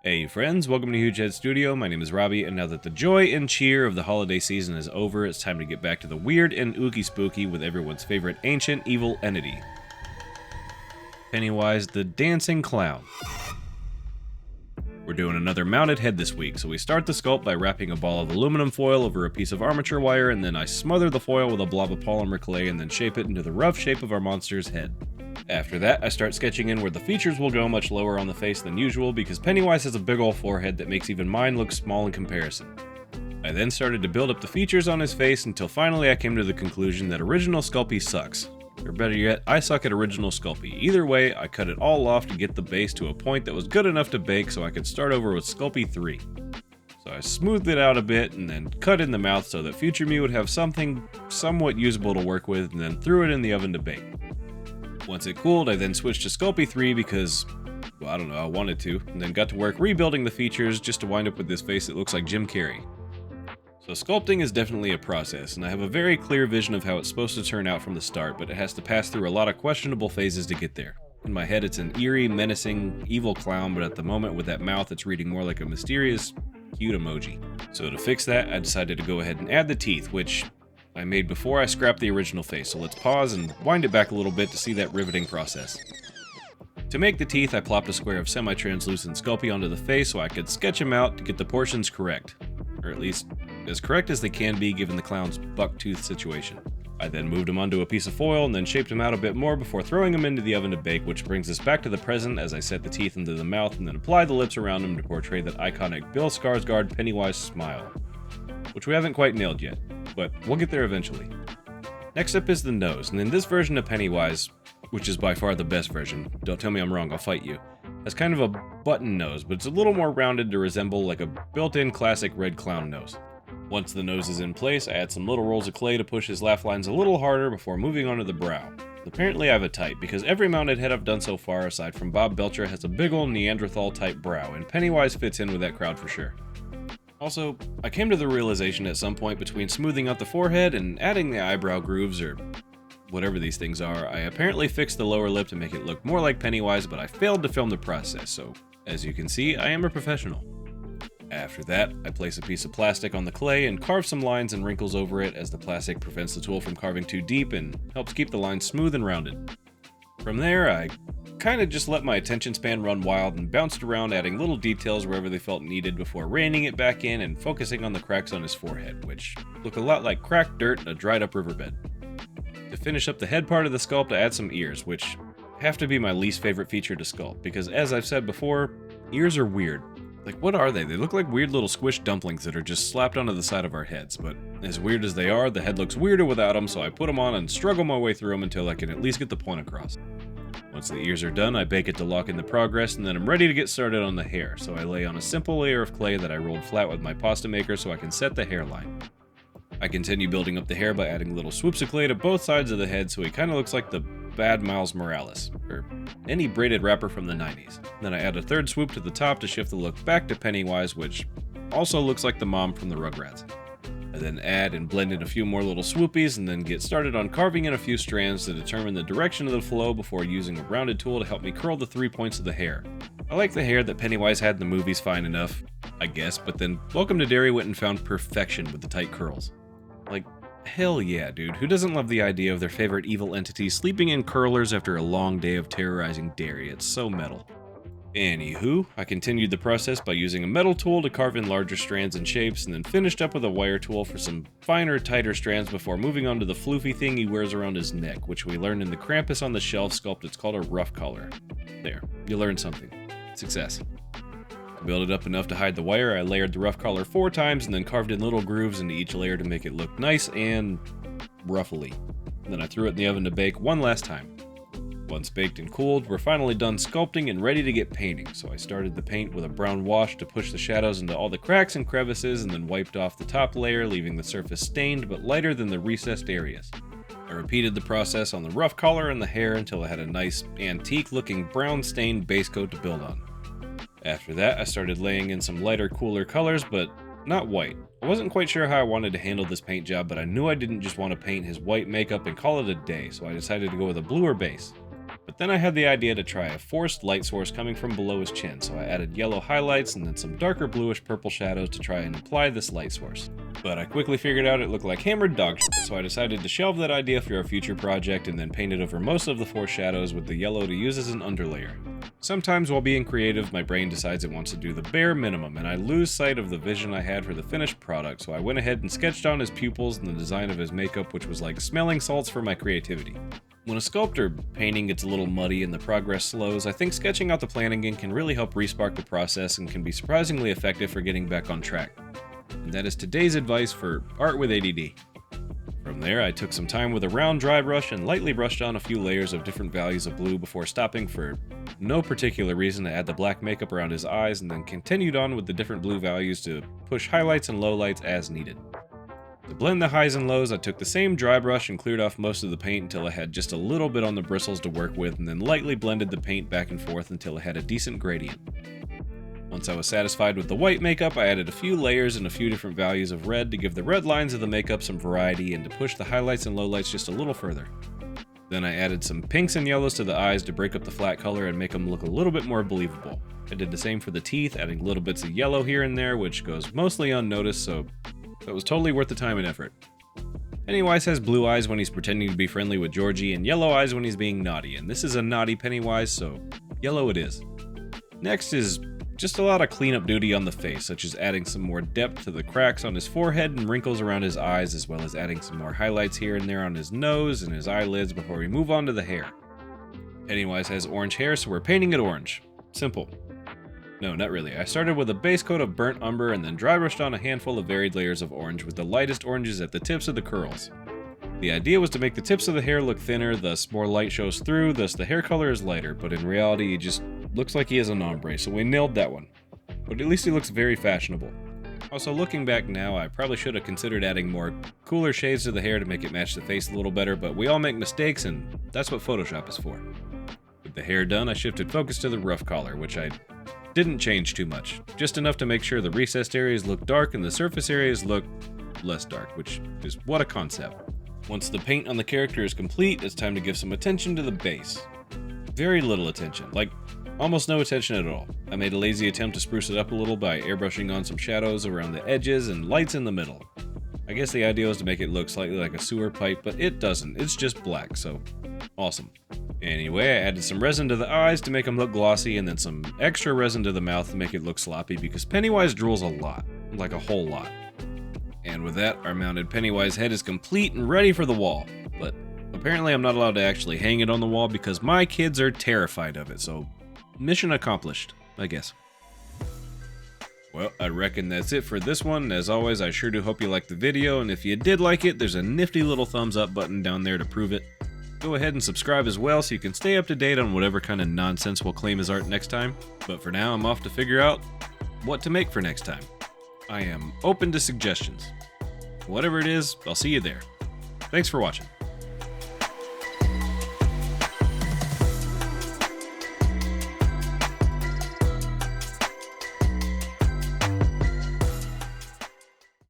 Hey friends, welcome to Huge Head Studio. My name is Robbie, and now that the joy and cheer of the holiday season is over, it's time to get back to the weird and ooky spooky with everyone's favorite ancient evil entity, Pennywise the Dancing Clown. We're doing another mounted head this week, so we start the sculpt by wrapping a ball of aluminum foil over a piece of armature wire, and then I smother the foil with a blob of polymer clay and then shape it into the rough shape of our monster's head. After that, I start sketching in where the features will go much lower on the face than usual because Pennywise has a big ol' forehead that makes even mine look small in comparison. I then started to build up the features on his face until finally I came to the conclusion that original Sculpey sucks. Or better yet, I suck at original Sculpey. Either way, I cut it all off to get the base to a point that was good enough to bake so I could start over with Sculpey 3. So I smoothed it out a bit and then cut in the mouth so that future me would have something somewhat usable to work with, and then threw it in the oven to bake. Once it cooled, I then switched to Sculpey 3 because, well, I don't know, I wanted to, and then got to work rebuilding the features just to wind up with this face that looks like Jim Carrey. So sculpting is definitely a process, and I have a very clear vision of how it's supposed to turn out from the start, but it has to pass through a lot of questionable phases to get there. In my head, it's an eerie, menacing, evil clown, but at the moment with that mouth, it's reading more like a mysterious, cute emoji. So to fix that, I decided to go ahead and add the teeth, which I made before I scrapped the original face, so let's pause and wind it back a little bit to see that riveting process. To make the teeth, I plopped a square of semi-translucent Sculpey onto the face so I could sketch them out to get the portions correct. Or at least, as correct as they can be given the clown's buck-tooth situation. I then moved them onto a piece of foil and then shaped them out a bit more before throwing them into the oven to bake, which brings us back to the present as I set the teeth into the mouth and then apply the lips around them to portray that iconic Bill Skarsgård Pennywise smile. Which we haven't quite nailed yet, but we'll get there eventually. Next up is the nose, and in this version of Pennywise, which is by far the best version, don't tell me I'm wrong, I'll fight you, has kind of a button nose, but it's a little more rounded to resemble like a built-in classic red clown nose. Once the nose is in place, I add some little rolls of clay to push his laugh lines a little harder before moving on to the brow. Apparently I have a type, because every mounted head I've done so far, aside from Bob Belcher, has a big ol' Neanderthal type brow, and Pennywise fits in with that crowd for sure. Also, I came to the realization at some point between smoothing out the forehead and adding the eyebrow grooves, or whatever these things are, I apparently fixed the lower lip to make it look more like Pennywise, but I failed to film the process, so as you can see, I am a professional. After that, I place a piece of plastic on the clay and carve some lines and wrinkles over it as the plastic prevents the tool from carving too deep and helps keep the lines smooth and rounded. From there, I kinda just let my attention span run wild and bounced around adding little details wherever they felt needed before reining it back in and focusing on the cracks on his forehead, which look a lot like cracked dirt in a dried up riverbed. To finish up the head part of the sculpt, I add some ears, which have to be my least favorite feature to sculpt, because as I've said before, ears are weird. Like, what are they? They look like weird little squished dumplings that are just slapped onto the side of our heads, but as weird as they are, the head looks weirder without them, so I put them on and struggle my way through them until I can at least get the point across. Once the ears are done, I bake it to lock in the progress, and then I'm ready to get started on the hair, so I lay on a simple layer of clay that I rolled flat with my pasta maker so I can set the hairline. I continue building up the hair by adding little swoops of clay to both sides of the head so he kinda looks like the bad Miles Morales, or any braided rapper from the 90s. Then I add a third swoop to the top to shift the look back to Pennywise, which also looks like the mom from the Rugrats. I then add and blend in a few more little swoopies and then get started on carving in a few strands to determine the direction of the flow before using a rounded tool to help me curl the 3 points of the hair. I like the hair that Pennywise had in the movies fine enough, I guess, but then Welcome to Derry went and found perfection with the tight curls. Like, hell yeah, dude, who doesn't love the idea of their favorite evil entity sleeping in curlers after a long day of terrorizing Derry? It's so metal. Anywho, I continued the process by using a metal tool to carve in larger strands and shapes, and then finished up with a wire tool for some finer, tighter strands before moving on to the floofy thing he wears around his neck, which we learned in the Krampus on the Shelf sculpt. It's called a rough collar. There, you learned something. Success. To build it up enough to hide the wire, I layered the rough collar 4 times and then carved in little grooves into each layer to make it look nice and ruffly. Then I threw it in the oven to bake one last time. Once baked and cooled, we're finally done sculpting and ready to get painting, so I started the paint with a brown wash to push the shadows into all the cracks and crevices and then wiped off the top layer, leaving the surface stained but lighter than the recessed areas. I repeated the process on the rough collar and the hair until I had a nice, antique-looking brown stained base coat to build on. After that, I started laying in some lighter, cooler colors, but not white. I wasn't quite sure how I wanted to handle this paint job, but I knew I didn't just want to paint his white makeup and call it a day, so I decided to go with a bluer base. But then I had the idea to try a forced light source coming from below his chin, so I added yellow highlights and then some darker bluish purple shadows to try and apply this light source. But I quickly figured out it looked like hammered dog shit, so I decided to shelve that idea for a future project and then painted over most of the forced shadows with the yellow to use as an underlayer. Sometimes while being creative, my brain decides it wants to do the bare minimum, and I lose sight of the vision I had for the finished product, so I went ahead and sketched on his pupils and the design of his makeup, which was like smelling salts for my creativity. When a sculptor painting gets a little muddy and the progress slows, I think sketching out the plan again can really help respark the process and can be surprisingly effective for getting back on track. And that is today's advice for art with ADD. From there, I took some time with a round dry brush and lightly brushed on a few layers of different values of blue before stopping for no particular reason to add the black makeup around his eyes, and then continued on with the different blue values to push highlights and lowlights as needed. To blend the highs and lows, I took the same dry brush and cleared off most of the paint until I had just a little bit on the bristles to work with, and then lightly blended the paint back and forth until it had a decent gradient. Once I was satisfied with the white makeup, I added a few layers and a few different values of red to give the red lines of the makeup some variety and to push the highlights and lowlights just a little further. Then I added some pinks and yellows to the eyes to break up the flat color and make them look a little bit more believable. I did the same for the teeth, adding little bits of yellow here and there, which goes mostly unnoticed, so it was totally worth the time and effort. Pennywise has blue eyes when he's pretending to be friendly with Georgie, and yellow eyes when he's being naughty, and this is a naughty Pennywise, so yellow it is. Next is just a lot of cleanup duty on the face, such as adding some more depth to the cracks on his forehead and wrinkles around his eyes, as well as adding some more highlights here and there on his nose and his eyelids before we move on to the hair. Pennywise has orange hair, so we're painting it orange. Simple. No, not really. I started with a base coat of burnt umber and then dry brushed on a handful of varied layers of orange with the lightest oranges at the tips of the curls. The idea was to make the tips of the hair look thinner, thus more light shows through, thus the hair color is lighter, but in reality he just looks like he is an ombre, so we nailed that one. But at least he looks very fashionable. Also, looking back now, I probably should have considered adding more cooler shades to the hair to make it match the face a little better, but we all make mistakes and that's what Photoshop is for. With the hair done, I shifted focus to the rough collar, which I didn't change too much, just enough to make sure the recessed areas look dark and the surface areas look less dark, which is what a concept. Once the paint on the character is complete, it's time to give some attention to the base. Very little attention, like almost no attention at all. I made a lazy attempt to spruce it up a little by airbrushing on some shadows around the edges and lights in the middle. I guess the idea was to make it look slightly like a sewer pipe, but it doesn't, it's just black, so awesome. Anyway, I added some resin to the eyes to make them look glossy, and then some extra resin to the mouth to make it look sloppy, because Pennywise drools a lot, like a whole lot. And with that, our mounted Pennywise head is complete and ready for the wall, but apparently I'm not allowed to actually hang it on the wall because my kids are terrified of it, so mission accomplished, I guess. Well, I reckon that's it for this one. As always, I sure do hope you liked the video, and if you did like it, there's a nifty little thumbs up button down there to prove it. Go ahead and subscribe as well so you can stay up to date on whatever kind of nonsense we'll claim as art next time. But for now, I'm off to figure out what to make for next time. I am open to suggestions. Whatever it is, I'll see you there. Thanks for watching.